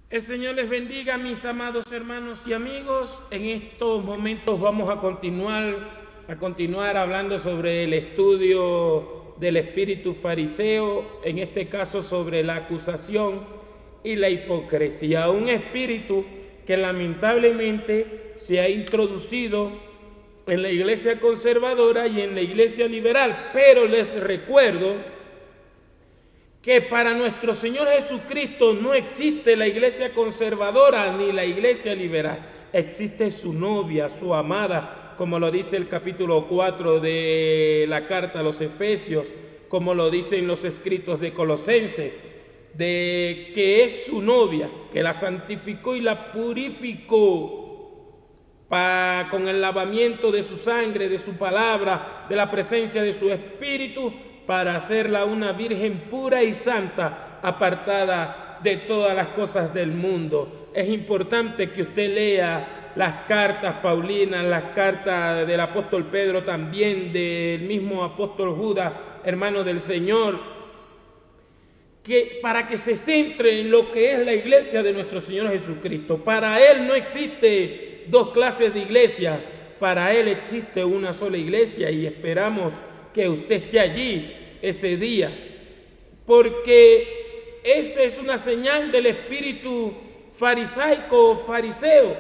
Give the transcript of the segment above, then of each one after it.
El Señor les bendiga, mis amados hermanos y amigos. En estos momentos vamos a continuar hablando sobre el estudio del espíritu fariseo, en este caso sobre la acusación y la hipocresía. Un espíritu que lamentablemente se ha introducido en la iglesia conservadora y en la iglesia liberal, pero les recuerdo que para nuestro Señor Jesucristo no existe la iglesia conservadora ni la iglesia liberal. Existe su novia, su amada, como lo dice el capítulo 4 de la carta a los Efesios, como lo dicen los escritos de Colosenses, de que es su novia, que la santificó y la purificó con el lavamiento de su sangre, de su palabra, de la presencia de su espíritu, para hacerla una virgen pura y santa, apartada de todas las cosas del mundo. Es importante que usted lea las cartas paulinas, las cartas del apóstol Pedro, también del mismo apóstol Judas, hermano del Señor, para que se centre en lo que es la iglesia de nuestro Señor Jesucristo. Para Él no existe dos clases de iglesia, para Él existe una sola iglesia, y esperamos que usted esté allí ese día, porque esa es una señal del espíritu farisaico o fariseo,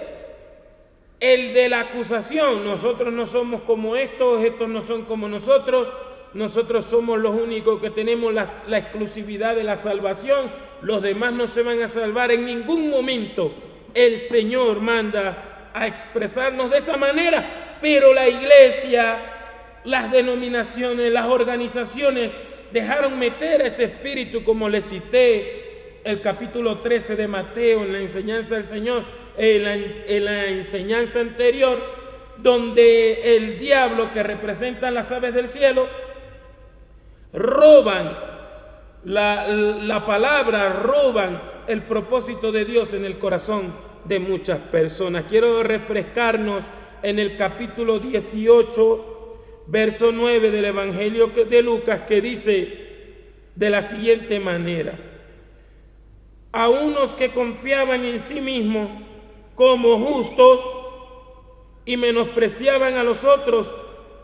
el de la acusación. Nosotros no somos como estos no son como nosotros somos los únicos que tenemos la exclusividad de la salvación, los demás no se van a salvar en ningún momento. El Señor manda a expresarnos de esa manera, pero la iglesia, las denominaciones, las organizaciones dejaron meter ese espíritu, como les cité el capítulo 13 de Mateo en la enseñanza del Señor, en la enseñanza anterior, donde el diablo, que representa las aves del cielo, roban la palabra, roban el propósito de Dios en el corazón de muchas personas. Quiero refrescarnos en el capítulo 18, verso 9 del Evangelio de Lucas, que dice de la siguiente manera: a unos que confiaban en sí mismos como justos y menospreciaban a los otros,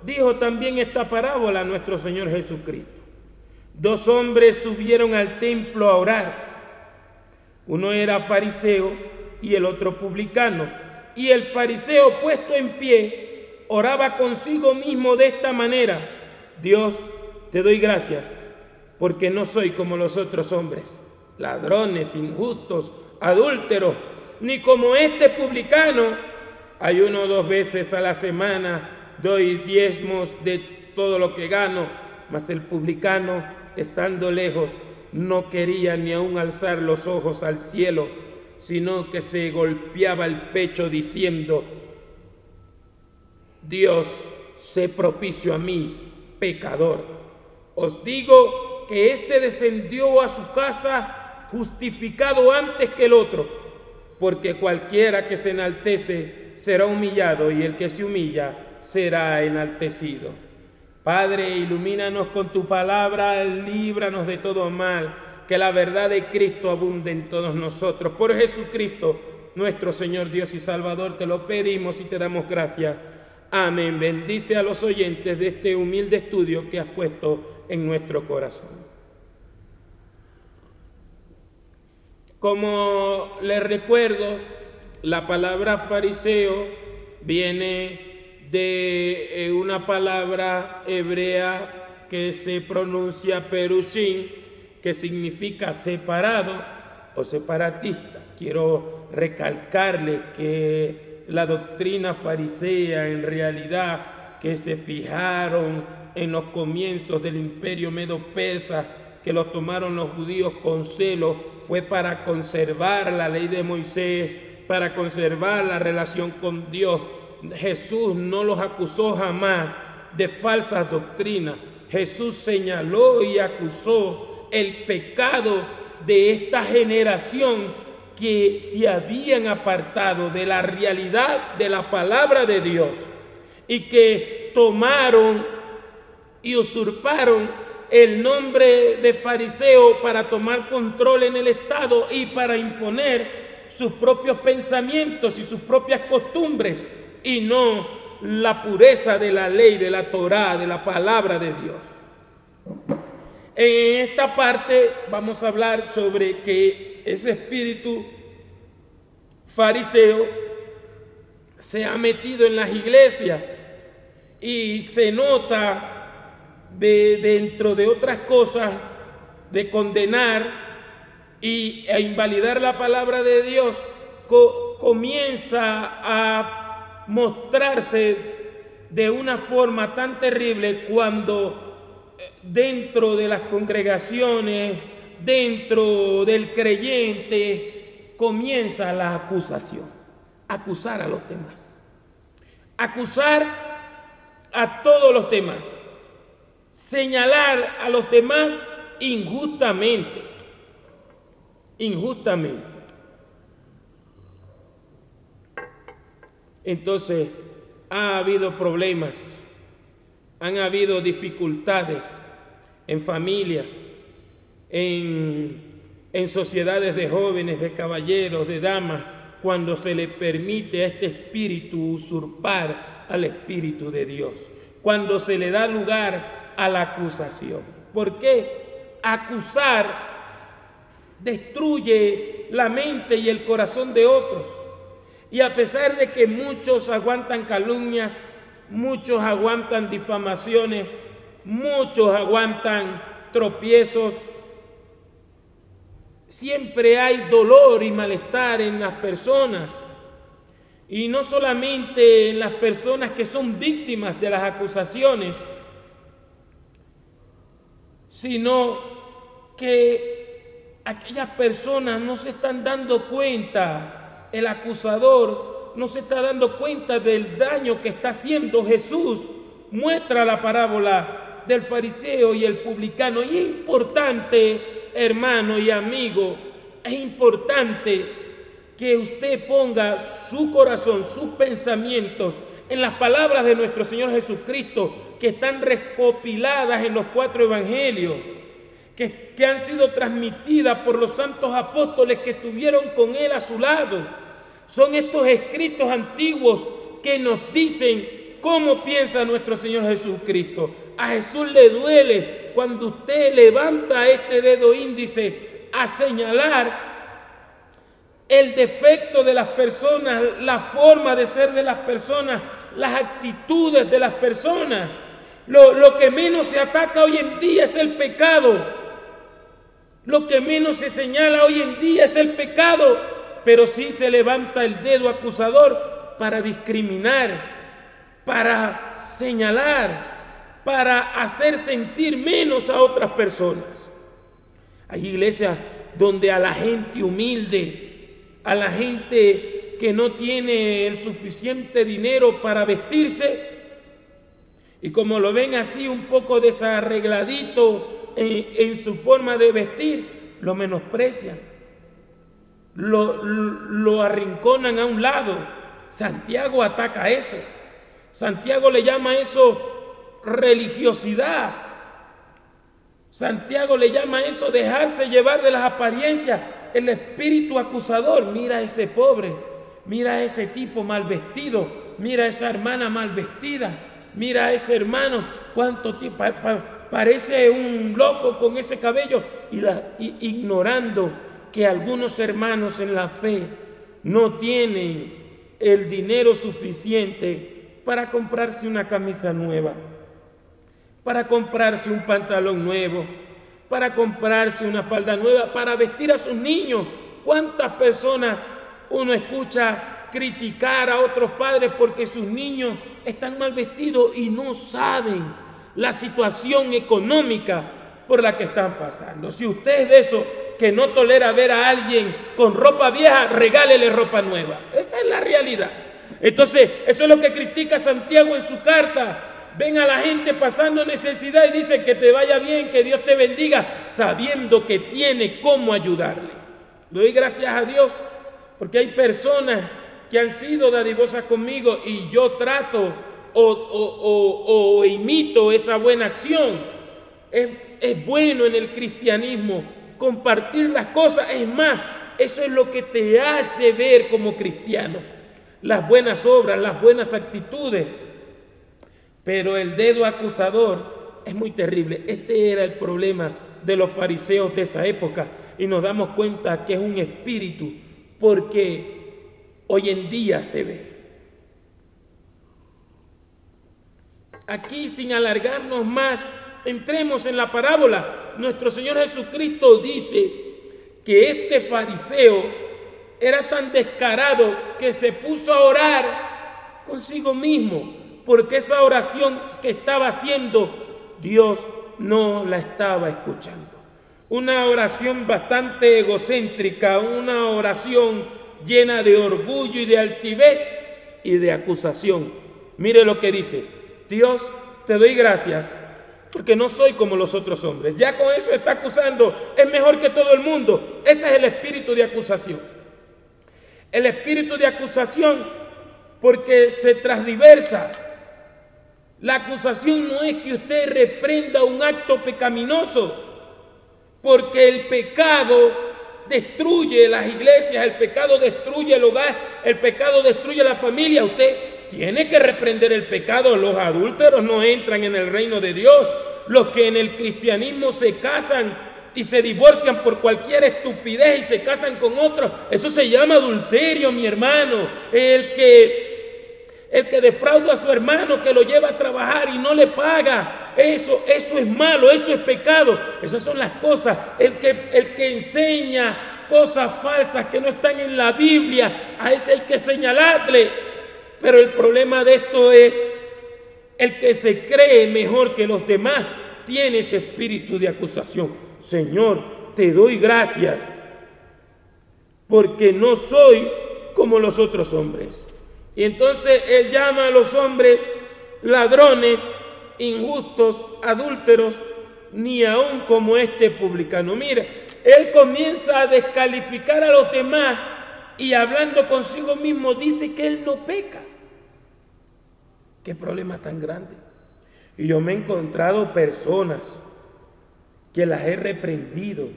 dijo también esta parábola a nuestro Señor Jesucristo. Dos hombres subieron al templo a orar. Uno era fariseo y el otro publicano. Y el fariseo, puesto en pie, oraba consigo mismo de esta manera: Dios, te doy gracias, porque no soy como los otros hombres, ladrones, injustos, adúlteros, ni como este publicano. Ayuno 2 veces a la semana, doy diezmos de todo lo que gano. Mas el publicano, estando lejos, no quería ni aun alzar los ojos al cielo, sino que se golpeaba el pecho diciendo: Dios, sé propicio a mí, pecador. Os digo que éste descendió a su casa justificado antes que el otro, porque cualquiera que se enaltece será humillado, y el que se humilla será enaltecido. Padre, ilumínanos con tu palabra, líbranos de todo mal, que la verdad de Cristo abunde en todos nosotros. Por Jesucristo, nuestro Señor, Dios y Salvador, te lo pedimos y te damos gracias. Amén. Bendice a los oyentes de este humilde estudio que has puesto en nuestro corazón. Como les recuerdo, la palabra fariseo viene de una palabra hebrea que se pronuncia perushim, que significa separado o separatista. Quiero recalcarles que la doctrina farisea, en realidad, que se fijaron en los comienzos del imperio medo-persa, que los tomaron los judíos con celo, fue para conservar la ley de Moisés, para conservar la relación con Dios. Jesús no los acusó jamás de falsas doctrinas. Jesús señaló y acusó el pecado de esta generación que se habían apartado de la realidad de la palabra de Dios y que tomaron y usurparon el nombre de fariseo para tomar control en el Estado y para imponer sus propios pensamientos y sus propias costumbres, y no la pureza de la ley, de la Torá, de la palabra de Dios. En esta parte vamos a hablar sobre que ese espíritu fariseo se ha metido en las iglesias y se nota dentro de otras cosas de condenar e invalidar la palabra de Dios, comienza a mostrarse de una forma tan terrible cuando dentro de las congregaciones, dentro del creyente, comienza la acusación, acusar a los demás, acusar a todos los demás, señalar a los demás injustamente. Entonces, ha habido problemas, han habido dificultades en familias, en sociedades de jóvenes, de caballeros, de damas, cuando se le permite a este espíritu usurpar al Espíritu de Dios, cuando se le da lugar a la acusación. ¿Por qué? Acusar destruye la mente y el corazón de otros. Y a pesar de que muchos aguantan calumnias, muchos aguantan difamaciones, muchos aguantan tropiezos, siempre hay dolor y malestar en las personas. Y no solamente en las personas que son víctimas de las acusaciones, sino que aquellas personas no se están dando cuenta, el acusador no se está dando cuenta del daño que está haciendo. Jesús muestra la parábola del fariseo y el publicano, y es importante, hermano y amigo, es importante que usted ponga su corazón, sus pensamientos en las palabras de nuestro Señor Jesucristo, que están recopiladas en los 4 evangelios, que han sido transmitidas por los santos apóstoles que estuvieron con Él a su lado. Son estos escritos antiguos que nos dicen cómo piensa nuestro Señor Jesucristo. A Jesús le duele cuando usted levanta este dedo índice a señalar el defecto de las personas, la forma de ser de las personas, las actitudes de las personas. Lo que menos se ataca hoy en día es el pecado. Lo que menos se señala hoy en día es el pecado, pero sí se levanta el dedo acusador para discriminar, para señalar, para hacer sentir menos a otras personas. Hay iglesias donde a la gente humilde, a la gente que no tiene el suficiente dinero para vestirse, y como lo ven así un poco desarregladito en su forma de vestir, lo menosprecian, lo arrinconan a un lado. Santiago ataca eso. Santiago le llama eso religiosidad. Santiago le llama eso dejarse llevar de las apariencias, el espíritu acusador. Mira a ese pobre, mira a ese tipo mal vestido, mira a esa hermana mal vestida, mira a ese hermano, cuánto tiempo, parece un loco con ese cabello, ignorando que algunos hermanos en la fe no tienen el dinero suficiente para comprarse una camisa nueva, para comprarse un pantalón nuevo, para comprarse una falda nueva, para vestir a sus niños. ¿Cuántas personas uno escucha criticar a otros padres porque sus niños están mal vestidos y no saben la situación económica por la que están pasando? Si usted es de eso que no tolera ver a alguien con ropa vieja, regálele ropa nueva. Esa es la realidad. Entonces, eso es lo que critica Santiago en su carta. Ven a la gente pasando necesidad y dice que te vaya bien, que Dios te bendiga, sabiendo que tiene cómo ayudarle. Le doy gracias a Dios porque hay personas que han sido dadivosas conmigo y yo trato o imito esa buena acción. Es bueno en el cristianismo compartir las cosas. Es más, eso es lo que te hace ver como cristiano. Las buenas obras, las buenas actitudes. Pero el dedo acusador es muy terrible. Este era el problema de los fariseos de esa época. Y nos damos cuenta que es un espíritu, porque hoy en día se ve. Aquí, sin alargarnos más, entremos en la parábola. Nuestro Señor Jesucristo dice que este fariseo era tan descarado que se puso a orar consigo mismo, porque esa oración que estaba haciendo, Dios no la estaba escuchando. Una oración bastante egocéntrica, una oración llena de orgullo y de altivez y de acusación. Mire lo que dice: Dios, te doy gracias porque no soy como los otros hombres. Ya con eso está acusando, es mejor que todo el mundo. Ese es el espíritu de acusación. El espíritu de acusación, porque se transdiversa. La acusación no es que usted reprenda un acto pecaminoso, porque el pecado destruye las iglesias, el pecado destruye el hogar, el pecado destruye la familia. Usted tiene que reprender el pecado. Los adúlteros no entran en el reino de Dios. Los que en el cristianismo se casan y se divorcian por cualquier estupidez y se casan con otros, eso se llama adulterio, mi hermano. El que defrauda a su hermano, que lo lleva a trabajar y no le paga, eso es malo, eso es pecado. Esas son las cosas. El que enseña cosas falsas que no están en la Biblia, a ese hay que señalarle. Pero el problema de esto es el que se cree mejor que los demás, tiene ese espíritu de acusación. Señor, te doy gracias porque no soy como los otros hombres. Y entonces él llama a los hombres ladrones, injustos, adúlteros, ni aun como este publicano. Mira, él comienza a descalificar a los demás y hablando consigo mismo dice que él no peca. Qué problema tan grande. Y yo me he encontrado personas que las he reprendido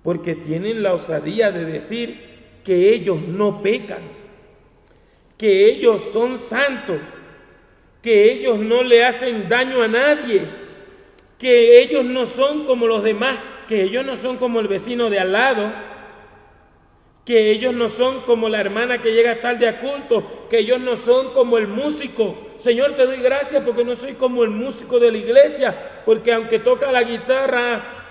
porque tienen la osadía de decir que ellos no pecan, que ellos son santos, que ellos no le hacen daño a nadie, que ellos no son como los demás, que ellos no son como el vecino de al lado, que ellos no son como la hermana que llega tarde a culto, que ellos no son como el músico. Señor, te doy gracias porque no soy como el músico de la iglesia, porque aunque toca la guitarra,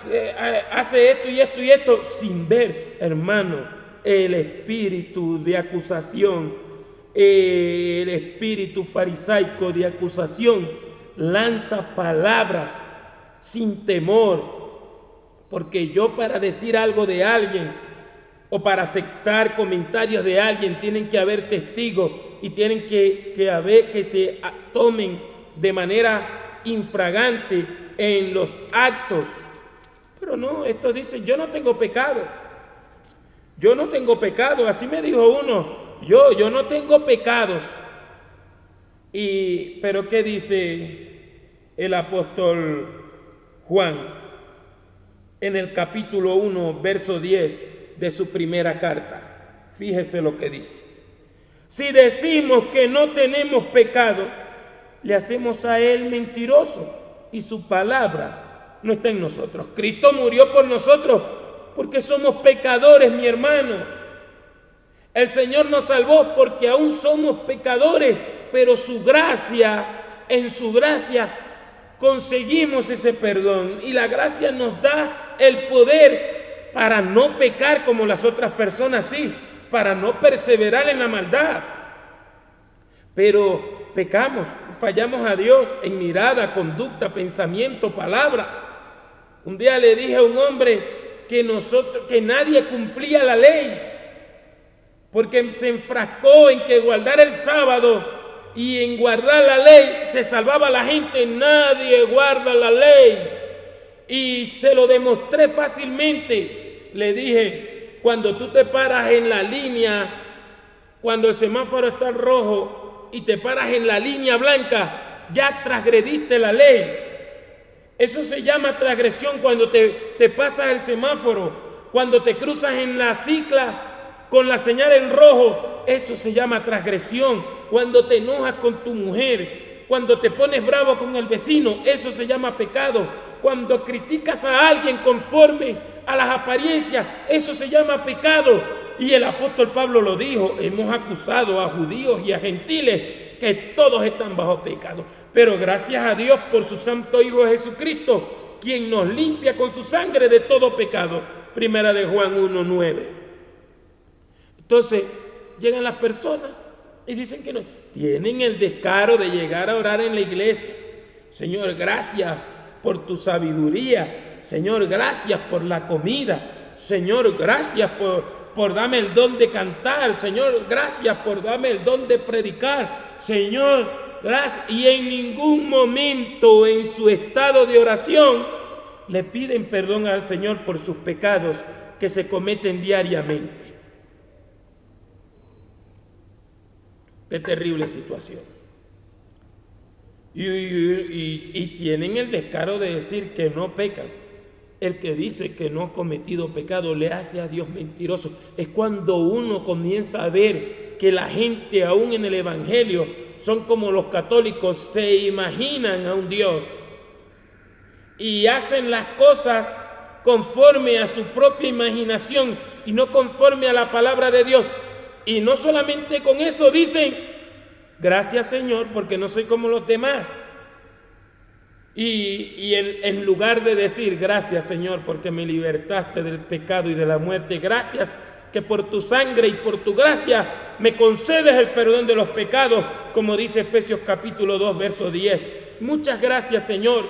hace esto y esto y esto, sin ver, hermano, el espíritu de acusación, el espíritu farisaico de acusación, lanza palabras sin temor, porque yo para decir algo de alguien o para aceptar comentarios de alguien tienen que haber testigos y tienen que haber que se tomen de manera infragante en los actos. Pero no, esto dice, yo no tengo pecado. Yo no tengo pecado. Así me dijo uno, yo no tengo pecados. Pero ¿qué dice el apóstol Juan en el capítulo 1, verso 10 de su primera carta? Fíjese lo que dice: si decimos que no tenemos pecado, le hacemos a él mentiroso y su palabra no está en nosotros. Cristo murió por nosotros porque somos pecadores, mi hermano. El Señor nos salvó porque aún somos pecadores, pero su gracia, en su gracia conseguimos ese perdón, y la gracia nos da el poder para no pecar como las otras personas, sí, para no perseverar en la maldad. Pero pecamos, fallamos a Dios en mirada, conducta, pensamiento, palabra. Un día le dije a un hombre que nadie cumplía la ley, porque se enfrascó en que guardar el sábado y en guardar la ley se salvaba la gente. Nadie guarda la ley. Y se lo demostré fácilmente. Le dije, cuando tú te paras en la línea, cuando el semáforo está rojo y te paras en la línea blanca, ya transgrediste la ley. Eso se llama transgresión cuando te pasas el semáforo. Cuando te cruzas en la cicla con la señal en rojo, eso se llama transgresión. Cuando te enojas con tu mujer, cuando te pones bravo con el vecino, eso se llama pecado. Cuando criticas a alguien conforme a las apariencias, eso se llama pecado. Y el apóstol Pablo lo dijo: hemos acusado a judíos y a gentiles que todos están bajo pecado. Pero gracias a Dios por su santo Hijo Jesucristo, quien nos limpia con su sangre de todo pecado. Primera de Juan 1:9. Entonces, llegan las personas y dicen que no. Tienen el descaro de llegar a orar en la iglesia. Señor, gracias por tu sabiduría. Señor, gracias por la comida. Señor, gracias por darme el don de cantar. Señor, gracias por darme el don de predicar. Señor, gracias. Y en ningún momento en su estado de oración le piden perdón al Señor por sus pecados que se cometen diariamente. Qué terrible situación. Y tienen el descaro de decir que no pecan. El que dice que no ha cometido pecado le hace a Dios mentiroso. Es cuando uno comienza a ver que la gente, aún en el Evangelio, son como los católicos, se imaginan a un Dios y hacen las cosas conforme a su propia imaginación y no conforme a la palabra de Dios. Y no solamente con eso dicen: gracias, Señor, porque no soy como los demás. Y en lugar de decir: gracias, Señor, porque me libertaste del pecado y de la muerte, gracias que por tu sangre y por tu gracia me concedes el perdón de los pecados, como dice Efesios capítulo 2, verso 10. Muchas gracias, Señor,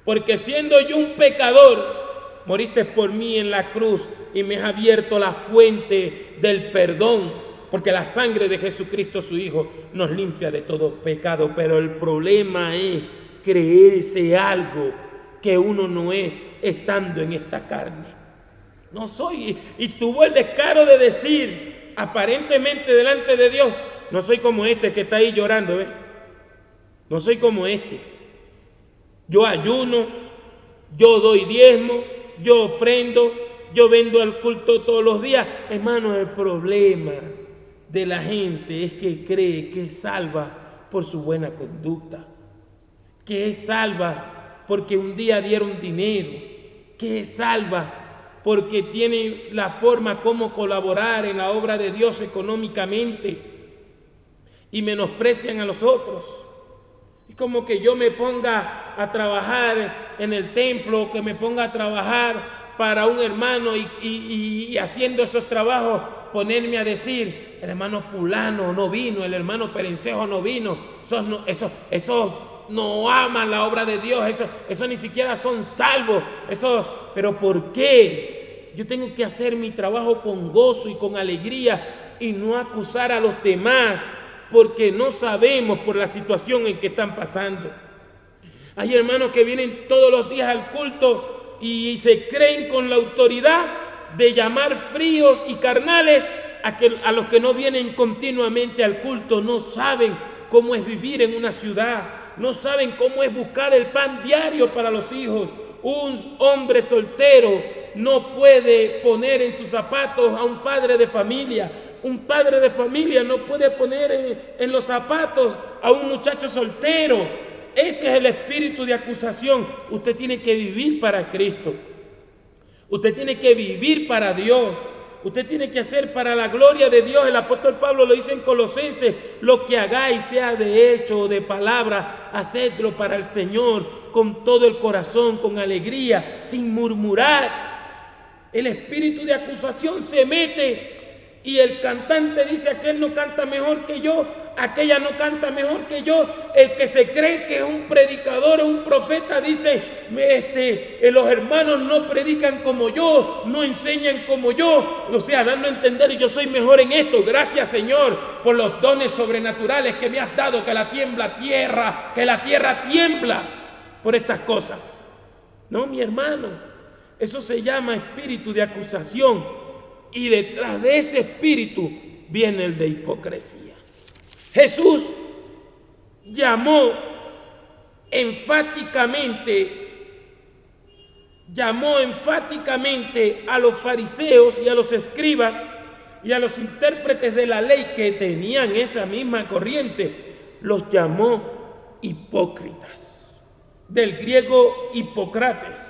porque siendo yo un pecador, moriste por mí en la cruz y me has abierto la fuente del perdón, porque la sangre de Jesucristo, su Hijo, nos limpia de todo pecado. Pero el problema es creerse algo que uno no es estando en esta carne. No soy, y tuvo el descaro de decir aparentemente delante de Dios: no soy como este que está ahí llorando, ¿ves? No soy como este. Yo ayuno, yo doy diezmo, yo ofrendo, yo vendo al culto todos los días. Hermano, el problema de la gente es que cree que es salva por su buena conducta, que es salva porque un día dieron dinero, que es salva porque tiene la forma como colaborar en la obra de Dios económicamente, y menosprecian a los otros. Es como que yo me ponga a trabajar en el templo, que me ponga a trabajar para un hermano y haciendo esos trabajos ponerme a decir: el hermano fulano no vino, el hermano Perencejo no vino, esos no aman la obra de Dios, eso ni siquiera son salvos, pero ¿por qué? Yo tengo que hacer mi trabajo con gozo y con alegría y no acusar a los demás porque no sabemos por la situación en que están pasando. Hay hermanos que vienen todos los días al culto y se creen con la autoridad de llamar fríos y carnales a los que no vienen continuamente al culto. No saben cómo es vivir en una ciudad, no saben cómo es buscar el pan diario para los hijos. Un hombre soltero no puede poner en sus zapatos a un padre de familia. Un padre de familia no puede poner en los zapatos a un muchacho soltero. Ese es el espíritu de acusación. Usted tiene que vivir para Cristo. Usted tiene que vivir para Dios. Usted tiene que hacer para la gloria de Dios. El apóstol Pablo lo dice en Colosenses: lo que hagáis, sea de hecho o de palabra, hacedlo para el Señor, con todo el corazón, con alegría, sin murmurar. El espíritu de acusación se mete y el cantante dice: aquel no canta mejor que yo, aquella no canta mejor que yo. El que se cree que es un predicador o un profeta dice: los hermanos no predican como yo, no enseñan como yo, o sea, dando a entender: yo soy mejor en esto. Gracias, Señor, por los dones sobrenaturales que me has dado, que la tierra tiembla por estas cosas. No, mi hermano, eso se llama espíritu de acusación, y detrás de ese espíritu viene el de hipocresía. Jesús llamó enfáticamente llamó enfáticamente a los fariseos y a los escribas y a los intérpretes de la ley que tenían esa misma corriente, los llamó hipócritas, del griego hipócrates.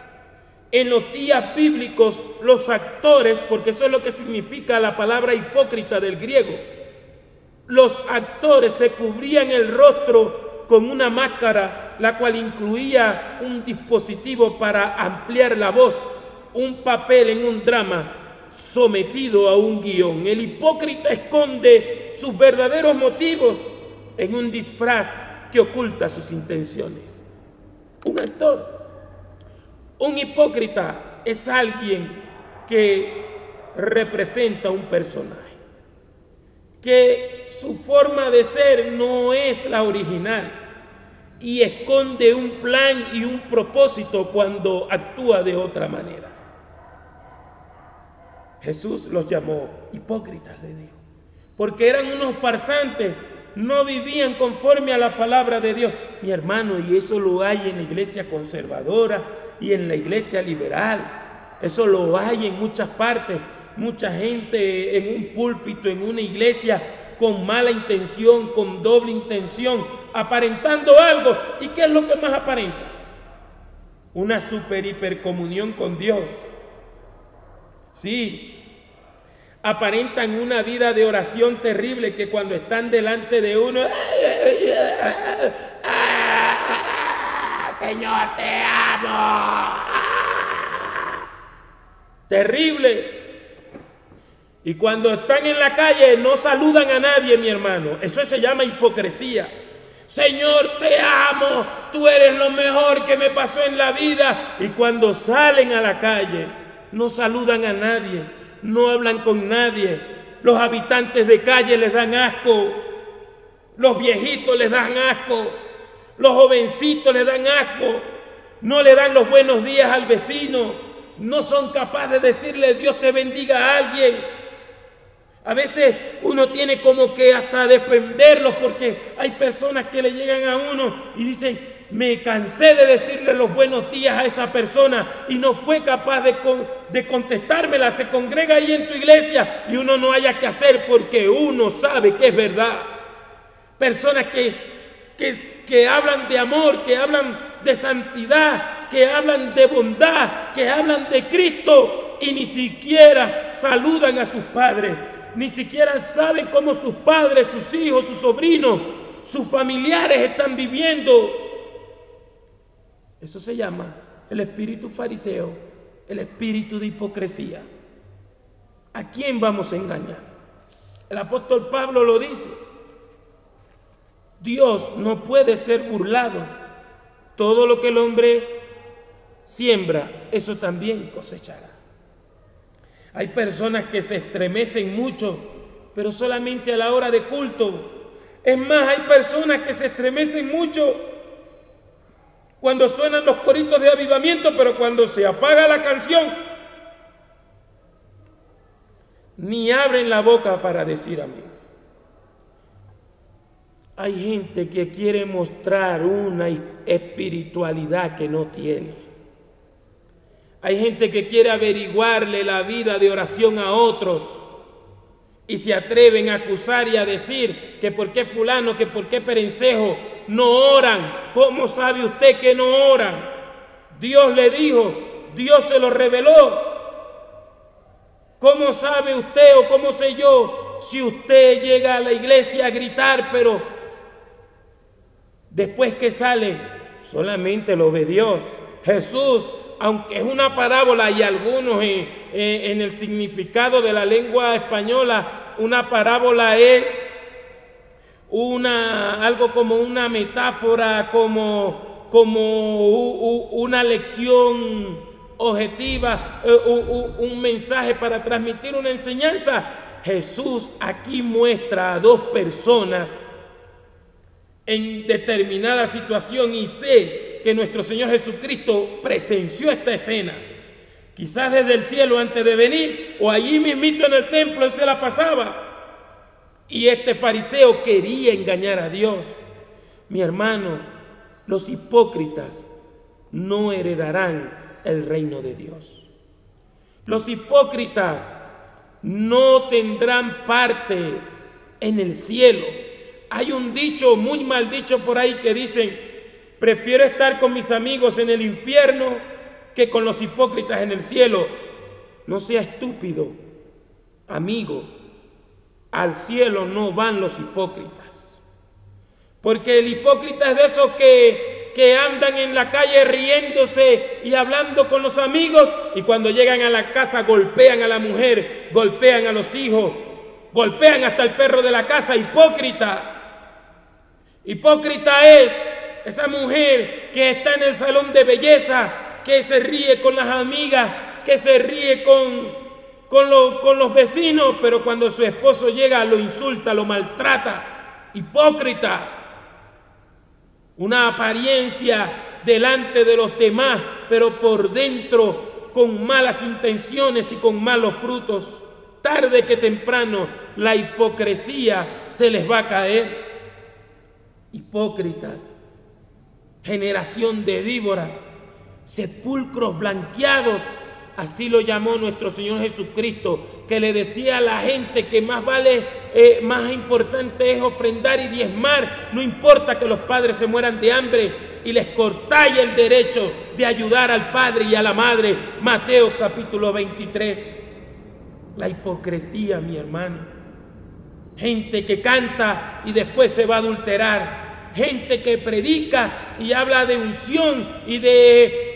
En los días bíblicos, los actores, porque eso es lo que significa la palabra hipócrita del griego, los actores se cubrían el rostro con una máscara, la cual incluía un dispositivo para ampliar la voz, un papel en un drama sometido a un guión. El hipócrita esconde sus verdaderos motivos en un disfraz que oculta sus intenciones. Un actor. Un hipócrita es alguien que representa un personaje, que su forma de ser no es la original y esconde un plan y un propósito cuando actúa de otra manera. Jesús los llamó hipócritas, le dijo, porque eran unos farsantes, no vivían conforme a la palabra de Dios. Mi hermano, y eso lo hay en la iglesia conservadora y en la iglesia liberal. Eso lo hay en muchas partes. Mucha gente en un púlpito, en una iglesia, con mala intención, con doble intención, aparentando algo. ¿Y qué es lo que más aparenta? Una super hipercomunión con Dios. Sí, aparentan una vida de oración terrible que cuando están delante de uno, Señor, te amo. Terrible. Y cuando están en la calle no saludan a nadie, mi hermano. Eso se llama hipocresía. Señor, te amo, tú eres lo mejor que me pasó en la vida. Y cuando salen a la calle no saludan a nadie, no hablan con nadie. Los habitantes de calle les dan asco, los viejitos les dan asco, los jovencitos les dan asco, no le dan los buenos días al vecino, no son capaces de decirle Dios te bendiga a alguien. A veces uno tiene como que hasta defenderlos porque hay personas que le llegan a uno y dicen, me cansé de decirle los buenos días a esa persona y no fue capaz de contestármela, se congrega ahí en tu iglesia y uno no haya que hacer porque uno sabe que es verdad. Personas que hablan de amor, que hablan de santidad, que hablan de bondad, que hablan de Cristo y ni siquiera saludan a sus padres, ni siquiera saben cómo sus padres, sus hijos, sus sobrinos, sus familiares están viviendo. Eso se llama el espíritu fariseo, el espíritu de hipocresía. ¿A quién vamos a engañar? El apóstol Pablo lo dice. Dios no puede ser burlado. Todo lo que el hombre siembra, eso también cosechará. Hay personas que se estremecen mucho, pero solamente a la hora de culto. Es más, hay personas que se estremecen mucho cuando suenan los coritos de avivamiento, pero cuando se apaga la canción, ni abren la boca para decir amén. Hay gente que quiere mostrar una espiritualidad que no tiene. Hay gente que quiere averiguarle la vida de oración a otros y se atreven a acusar y a decir que por qué fulano, que por qué perencejo no oran. ¿Cómo sabe usted que no oran? Dios le dijo, Dios se lo reveló. ¿Cómo sabe usted o cómo sé yo si usted llega a la iglesia a gritar, pero después que sale solamente lo ve Dios? Jesús, aunque es una parábola y algunos en el significado de la lengua española, una parábola es algo como una metáfora, como una lección objetiva, un mensaje para transmitir una enseñanza. Jesús aquí muestra a dos personas en determinada situación y sé que nuestro Señor Jesucristo presenció esta escena. Quizás desde el cielo antes de venir o allí mismito en el templo él se la pasaba. Y este fariseo quería engañar a Dios. Mi hermano, los hipócritas no heredarán el reino de Dios. Los hipócritas no tendrán parte en el cielo. Hay un dicho, muy mal dicho por ahí, que dicen: prefiero estar con mis amigos en el infierno que con los hipócritas en el cielo. No sea estúpido, amigo. Al cielo no van los hipócritas. Porque el hipócrita es de esos que andan en la calle riéndose y hablando con los amigos, y cuando llegan a la casa golpean a la mujer, golpean a los hijos, golpean hasta el perro de la casa. Hipócrita. Hipócrita es esa mujer que está en el salón de belleza, que se ríe con las amigas, que se ríe con los vecinos, pero cuando su esposo llega lo insulta, lo maltrata. Hipócrita. Una apariencia delante de los demás, pero por dentro con malas intenciones y con malos frutos. Tarde que temprano la hipocresía se les va a caer. Hipócritas, generación de víboras, sepulcros blanqueados, así lo llamó nuestro Señor Jesucristo, que le decía a la gente que más importante es ofrendar y diezmar. No importa que los padres se mueran de hambre, y les cortáis el derecho de ayudar al padre y a la madre. Mateo capítulo 23. La hipocresía, mi hermano. Gente que canta y después se va a adulterar. Gente que predica y habla de unción y de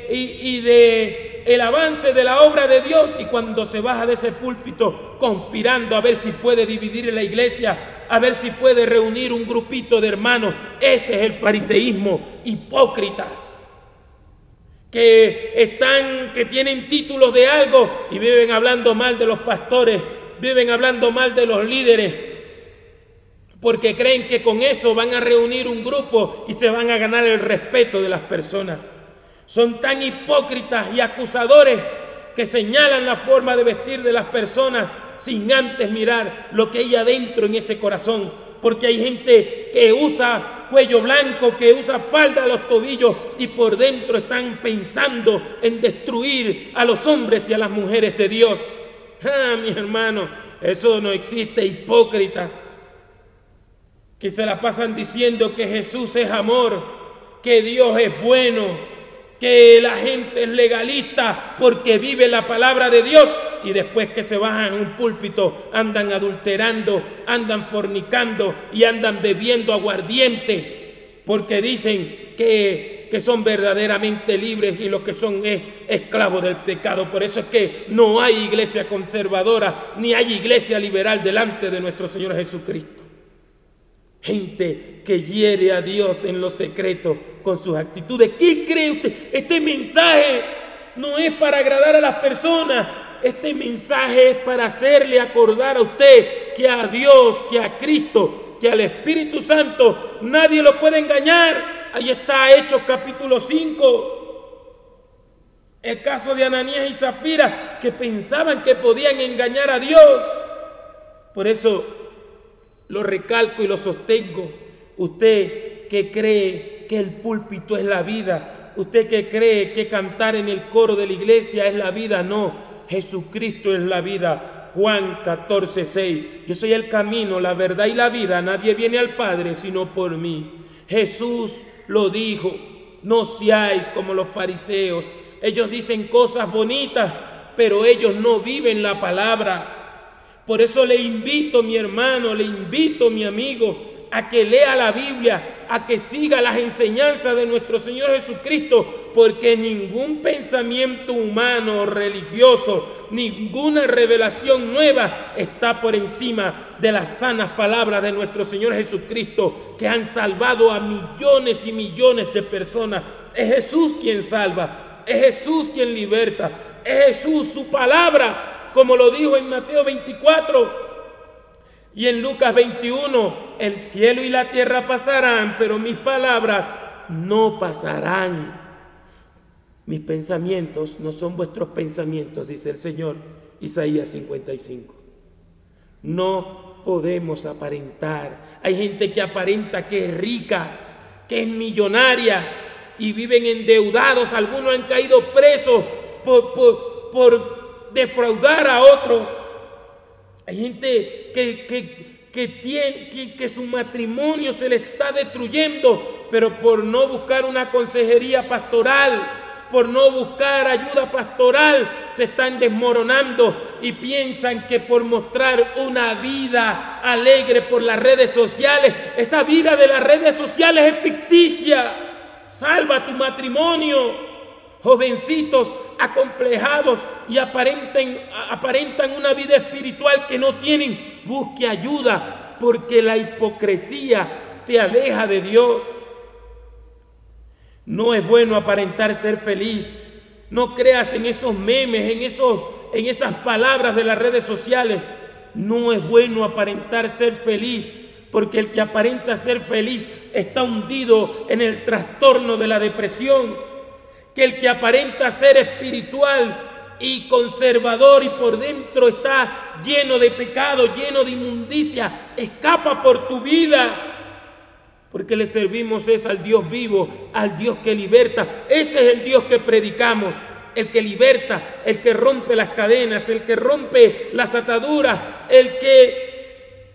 el avance de la obra de Dios, y cuando se baja de ese púlpito conspirando a ver si puede dividir la iglesia, a ver si puede reunir un grupito de hermanos. Ese es el fariseísmo. Hipócritas que tienen títulos de algo y viven hablando mal de los pastores, viven hablando mal de los líderes, porque creen que con eso van a reunir un grupo y se van a ganar el respeto de las personas. Son tan hipócritas y acusadores que señalan la forma de vestir de las personas sin antes mirar lo que hay adentro en ese corazón. Porque hay gente que usa cuello blanco, que usa falda a los tobillos, y por dentro están pensando en destruir a los hombres y a las mujeres de Dios. Mis hermanos, eso no existe. Hipócritas que se la pasan diciendo que Jesús es amor, que Dios es bueno, que la gente es legalista porque vive la palabra de Dios, y después que se bajan en un púlpito andan adulterando, andan fornicando y andan bebiendo aguardiente, porque dicen que son verdaderamente libres y lo que son es esclavos del pecado. Por eso es que no hay iglesia conservadora ni hay iglesia liberal delante de nuestro Señor Jesucristo. Gente que hiere a Dios en lo secreto con sus actitudes. ¿Qué cree usted? Este mensaje no es para agradar a las personas. Este mensaje es para hacerle acordar a usted que a Dios, que a Cristo, que al Espíritu Santo nadie lo puede engañar. Ahí está Hechos capítulo 5. El caso de Ananías y Zafira, que pensaban que podían engañar a Dios. Por eso lo recalco y lo sostengo. Usted que cree que el púlpito es la vida, usted que cree que cantar en el coro de la iglesia es la vida, no, Jesucristo es la vida. Juan 14:6. Yo soy el camino, la verdad y la vida. Nadie viene al Padre sino por mí. Jesús lo dijo. No seáis como los fariseos. Ellos dicen cosas bonitas, pero ellos no viven la palabra. Por eso le invito, mi hermano, le invito, mi amigo, a que lea la Biblia, a que siga las enseñanzas de nuestro Señor Jesucristo, porque ningún pensamiento humano o religioso, ninguna revelación nueva está por encima de las sanas palabras de nuestro Señor Jesucristo, que han salvado a millones y millones de personas. Es Jesús quien salva, es Jesús quien liberta, es Jesús, su palabra, como lo dijo en Mateo 24 y en Lucas 21, el cielo y la tierra pasarán, pero mis palabras no pasarán. Mis pensamientos no son vuestros pensamientos, dice el Señor, Isaías 55. No podemos aparentar. Hay gente que aparenta que es rica, que es millonaria, y viven endeudados. Algunos han caído presos por defraudar a otros. Hay gente que su matrimonio se le está destruyendo, pero por no buscar una consejería pastoral, por no buscar ayuda pastoral, se están desmoronando y piensan que por mostrar una vida alegre por las redes sociales, esa vida de las redes sociales es ficticia. Salva tu matrimonio. Jovencitos acomplejados y aparentan una vida espiritual que no tienen. Busque ayuda, porque la hipocresía te aleja de Dios. No es bueno aparentar ser feliz. No creas en esos memes, en esas palabras de las redes sociales. No es bueno aparentar ser feliz, porque el que aparenta ser feliz está hundido en el trastorno de la depresión. Que el que aparenta ser espiritual y conservador y por dentro está lleno de pecado, lleno de inmundicia, escapa por tu vida, porque le servimos es al Dios vivo, al Dios que liberta. Ese es el Dios que predicamos, el que liberta, el que rompe las cadenas, el que rompe las ataduras, el que,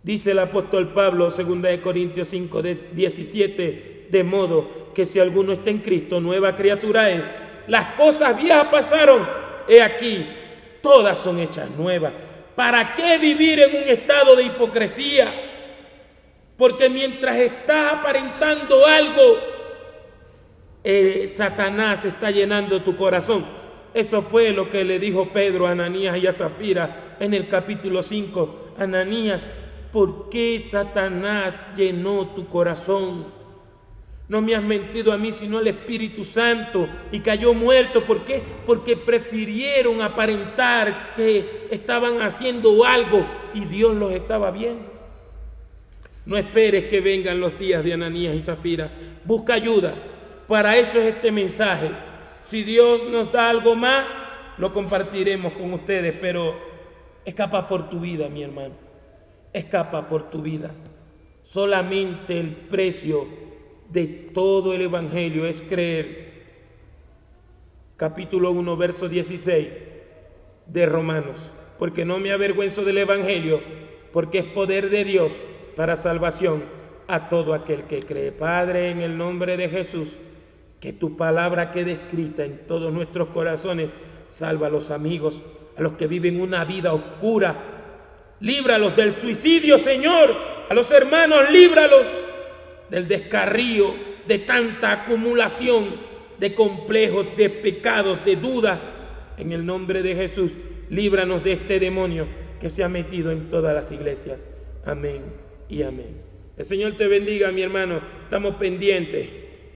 dice el apóstol Pablo, 2 Corintios 5, 17, de modo que si alguno está en Cristo, nueva criatura es. Las cosas viejas pasaron, he aquí, todas son hechas nuevas. ¿Para qué vivir en un estado de hipocresía? Porque mientras estás aparentando algo, Satanás está llenando tu corazón. Eso fue lo que le dijo Pedro a Ananías y a Zafira en el capítulo 5. Ananías, ¿por qué Satanás llenó tu corazón? No me has mentido a mí, sino al Espíritu Santo, y cayó muerto. ¿Por qué? Porque prefirieron aparentar que estaban haciendo algo y Dios los estaba viendo. No esperes que vengan los días de Ananías y Zafira. Busca ayuda. Para eso es este mensaje. Si Dios nos da algo más, lo compartiremos con ustedes, pero escapa por tu vida, mi hermano. Escapa por tu vida. Solamente el precio de todo el Evangelio es creer. Capítulo 1, verso 16 de Romanos. Porque no me avergüenzo del Evangelio, porque es poder de Dios para salvación a todo aquel que cree. Padre, en el nombre de Jesús, que tu palabra quede escrita en todos nuestros corazones. Salva a los amigos, a los que viven una vida oscura. Líbralos del suicidio, Señor. A los hermanos, líbralos del descarrío, de tanta acumulación de complejos, de pecados, de dudas. En el nombre de Jesús, líbranos de este demonio que se ha metido en todas las iglesias. Amén y amén. El Señor te bendiga, mi hermano. Estamos pendientes.